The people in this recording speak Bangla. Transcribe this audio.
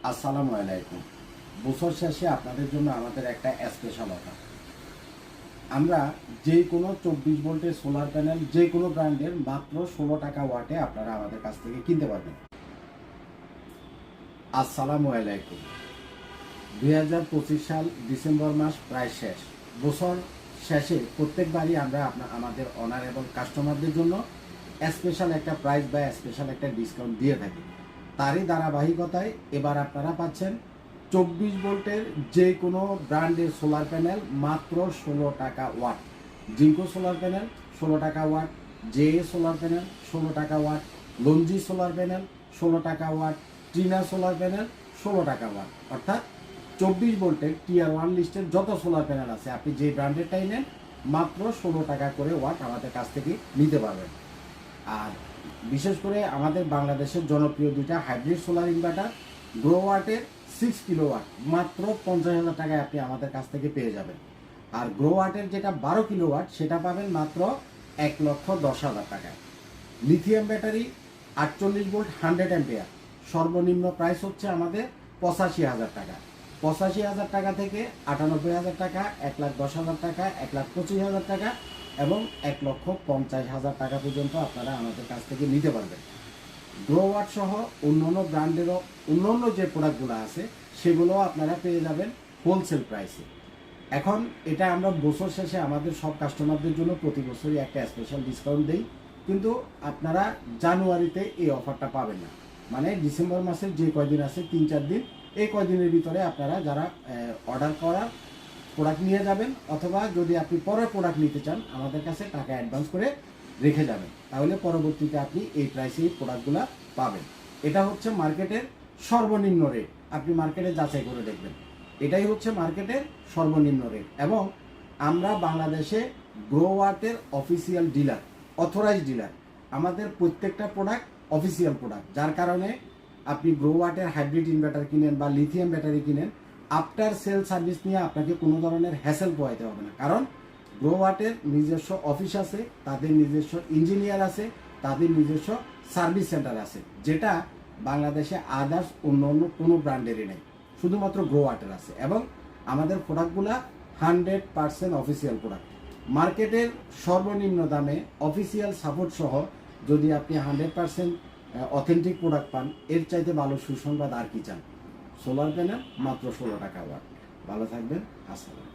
আসসালামু আলাইকুম। বছর শেষে আপনাদের জন্য আমাদের একটা স্পেশাল অফার। আমরা যে কোনো 24 ভোল্টের সোলার প্যানেল যে কোনো ব্র্যান্ডের মাত্র 16 টাকা ওয়াটে আপনারা আমাদের কাছ থেকে কিনতে পারবেন। আসসালামু আলাইকুম। 2025 সাল ডিসেম্বর মাস প্রায় শেষ। বছর শেষে প্রত্যেকবারই আমরা আমাদের অনারেবল কাস্টমারদের জন্য স্পেশাল একটা প্রাইস বা স্পেশাল একটা ডিসকাউন্ট দিয়ে থাকি। তারই ধারাবাহিকতায় এবার আপনারা পাচ্ছেন 24 ভোল্টের যে কোনো ব্র্যান্ডের সোলার প্যানেল মাত্র 16 টাকা ওয়াট। জিঙ্কো সোলার প্যানেল 16 টাকা ওয়াট, জে সোলার প্যানেল 16 টাকা ওয়াট, লঞ্জি সোলার প্যানেল 16 টাকা ওয়াট, ট্রিনা সোলার প্যানেল 16 টাকা ওয়াট। অর্থাৎ 24 ভোল্টের টিয়ার 1 লিস্টের যত সোলার প্যানেল আছে আপনি যে ব্র্যান্ডেরটাই নেন মাত্র 16 টাকা করে ওয়াট আমাদের কাছ থেকে নিতে পারবেন। আর বিশেষ করে আমাদের বাংলাদেশের জনপ্রিয় দুইটা হাইব্রিড সোলার ইনভার্টার গ্রো ওয়াটের 6 কিলোওয়াট মাত্র 50,000 টাকায় আপনি আমাদের কাছ থেকে পেয়ে যাবেন। আর গ্রো ওয়াটের যেটা 12 কিলোওয়াট সেটা পাবেন মাত্র 1,10,000 টাকায়। লিথিয়াম ব্যাটারি 48 ভোল্ট 100 অ্যাম্পিয়ার সর্বনিম্ন প্রাইস হচ্ছে আমাদের 85,000 টাকা। 85,000 টাকা থেকে 98,000 টাকা, 1,10,000 টাকা, 1,25,000 টাকা এবং 1,50,000 টাকা পর্যন্ত আপনারা আমাদের কাছ থেকে নিতে পারবেন। গ্রো ওয়াট সহ অন্যান্য ব্র্যান্ডেরও অন্যান্য যে প্রোডাক্টগুলো আছে সেগুলোও আপনারা পেয়ে যাবেন হোলসেল প্রাইসে। এখন এটা আমরা বছর শেষে আমাদের সব কাস্টমারদের জন্য প্রতি বছরই একটা স্পেশাল ডিসকাউন্ট দিই, কিন্তু আপনারা জানুয়ারিতে এই অফারটা পাবেন না। মানে ডিসেম্বর মাসের যে কয়দিন আছে 3-4 দিন, এই কয়দিনের ভিতরে আপনারা যারা অর্ডার করার প্রোডাক্ট নিয়ে যাবেন, অথবা যদি আপনি পরের প্রোডাক্ট নিতে চান আমাদের কাছে টাকা অ্যাডভান্স করে রেখে যাবেন, তাহলে পরবর্তীতে আপনি এই প্রাইসেই প্রোডাক্টগুলো পাবেন। এটা হচ্ছে মার্কেটের সর্বনিম্ন রেট, আপনি মার্কেটে যাচাই করে দেখবেন। এটাই হচ্ছে মার্কেটের সর্বনিম্ন রেট এবং আমরা বাংলাদেশে গ্রো ওয়াটের অফিসিয়াল ডিলার, অথরাইজ ডিলার। আমাদের প্রত্যেকটা প্রোডাক্ট অফিসিয়াল প্রোডাক্ট, যার কারণে আপনি গ্রো ওয়াটের হাইব্রিড ইনভার্টার কিনেন বা লিথিয়াম ব্যাটারি কিনেন, আফটার সেল সার্ভিস নিয়ে আপনাকে কোনো ধরনের হ্যাসেল পোহাইতে হবে না। কারণ গ্রো ওয়াটের নিজস্ব অফিস আছে, তাদের নিজস্ব ইঞ্জিনিয়ার আছে, তাদের নিজস্ব সার্ভিস সেন্টার আছে, যেটা বাংলাদেশে আদার্স অন্য কোনো ব্র্যান্ডেরই নেই, শুধুমাত্র গ্রো ওয়াটের আছে। এবং আমাদের প্রোডাক্টগুলা 100% অফিসিয়াল প্রোডাক্ট। মার্কেটের সর্বনিম্ন দামে অফিসিয়াল সাপোর্ট সহ যদি আপনি 100% অথেন্টিক প্রোডাক্ট পান, এর চাইতে ভালো সুসংবাদ আর কি চান। সোলার প্যানেল মাত্র 16 টাকা ওয়াট। ভালো থাকবেন। আসসালাম।